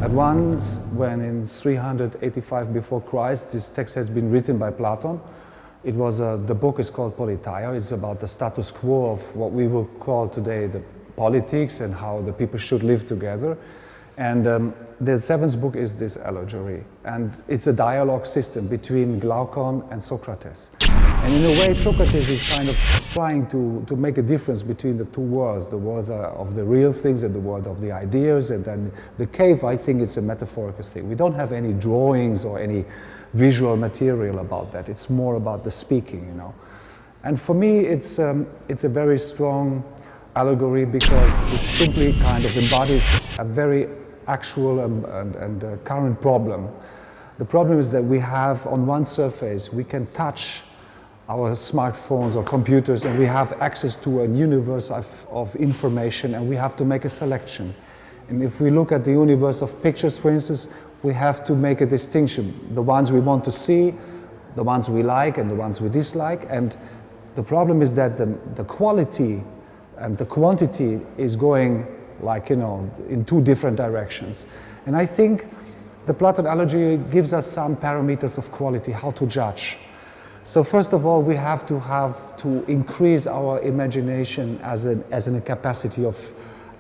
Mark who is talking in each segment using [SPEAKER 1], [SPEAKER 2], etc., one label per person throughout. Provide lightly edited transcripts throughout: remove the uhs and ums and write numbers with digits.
[SPEAKER 1] At once, when in 385 before Christ, this text has been written by Platon. It was the book is called Politeia. It's about the status quo of what we will call today the politics and how the people should live together. And the seventh book is this allegory, and it's a dialogue system between Glaucon and Socrates. And in a way, Socrates is kind of trying to make a difference between the two worlds, the world of the real things and the world of the ideas. And then the cave, I think it's a metaphorical thing. We don't have any drawings or any visual material about that. It's more about the speaking, you know. And for me, it's a very strong allegory because it simply kind of embodies a very actual and current problem. The problem is that we have on one surface, we can touch our smartphones or computers and we have access to a universe of information, and we have to make a selection. And if we look at the universe of pictures, for instance, we have to make a distinction. The ones we want to see, the ones we like and the ones we dislike. And the problem is that the quality and the quantity is going like, you know, in two different directions. And I think the Platon allegory gives us some parameters of quality, how to judge. So first of all, we have to increase our imagination as a capacity of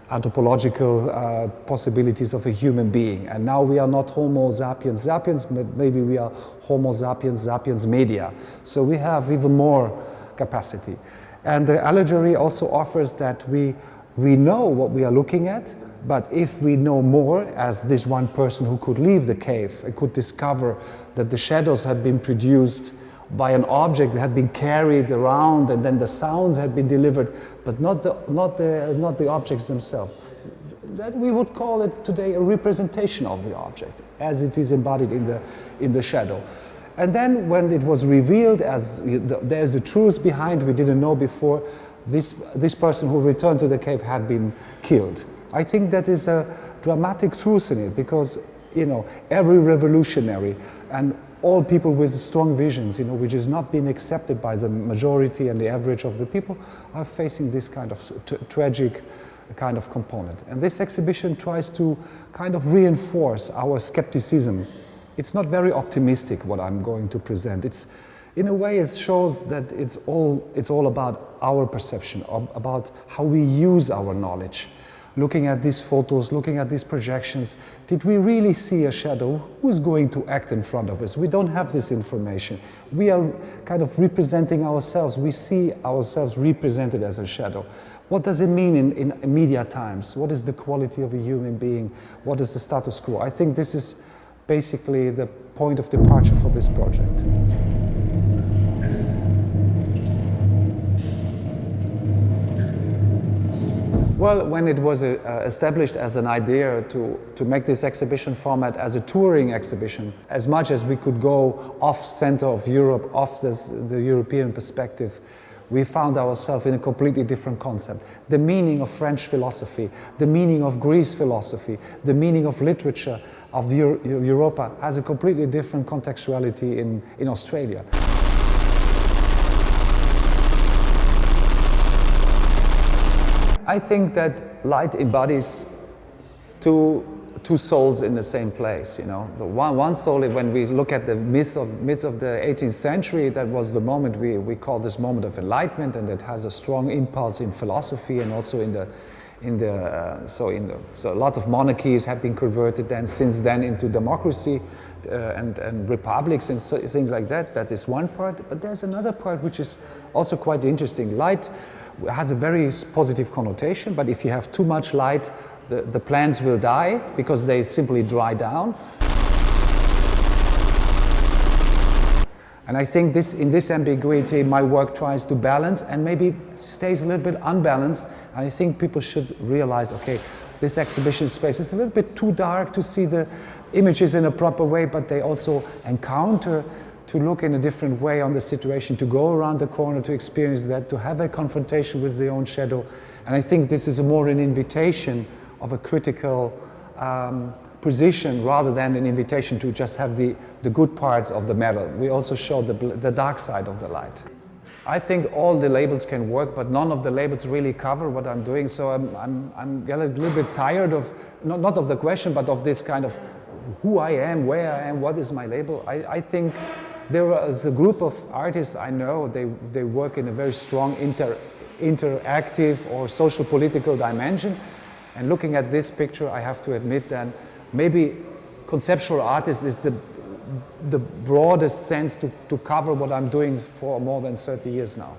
[SPEAKER 1] anthropological possibilities of a human being. And now we are not Homo sapiens sapiens, but maybe we are Homo sapiens sapiens media. So we have even more capacity. And the allegory also offers that we know what we are looking at, but if we know more, as this one person who could leave the cave and could discover that the shadows had been produced by an object that had been carried around, and then the sounds had been delivered, but not the objects themselves. That we would call it today a representation of the object, as it is embodied in the shadow. And then when it was revealed as there's a truth behind we didn't know before, this person who returned to the cave had been killed. I think that is a dramatic truth in it, because, you know, every revolutionary and all people with strong visions, you know, which is not being accepted by the majority and the average of the people, are facing this kind of tragic kind of component. And this exhibition tries to kind of reinforce our skepticism. It's not very optimistic what I'm going to present. It's, in a way, it shows that it's all about our perception, about how we use our knowledge. Looking at these photos, looking at these projections, did we really see a shadow? Who's going to act in front of us? We don't have this information. We are kind of representing ourselves. We see ourselves represented as a shadow. What does it mean in media times? What is the quality of a human being? What is the status quo? I think this is basically the point of departure for this project. Well, when it was established as an idea to make this exhibition format as a touring exhibition, as much as we could go off center of Europe, off the European perspective, we found ourselves in a completely different concept. The meaning of French philosophy, the meaning of Greece philosophy, the meaning of literature of Europa has a completely different contextuality in Australia. I think that light embodies two souls in the same place, you know. The one soul, when we look at the myths of the 18th century, that was the moment we call this moment of enlightenment, and that has a strong impulse in philosophy and also so lots of monarchies have been converted since then into democracy and republics and so, things like that. That is one part, but there's another part which is also quite interesting. Light has a very positive connotation, but if you have too much light, the plants will die because they simply dry down. And I think in this ambiguity, my work tries to balance and maybe stays a little bit unbalanced. And I think people should realize, okay, this exhibition space is a little bit too dark to see the images in a proper way, but they also encounter to look in a different way on the situation, to go around the corner, to experience that, to have a confrontation with their own shadow. And I think this is more an invitation of a critical position rather than an invitation to just have the good parts of the medal. We also show the dark side of the light. I think all the labels can work, but none of the labels really cover what I'm doing. So I'm a little bit tired of, not of the question, but of this kind of who I am, where I am, what is my label. I think there is a group of artists I know, they work in a very strong interactive or social political dimension. And looking at this picture, I have to admit that maybe conceptual artist is the broadest sense to cover what I'm doing for more than 30 years now.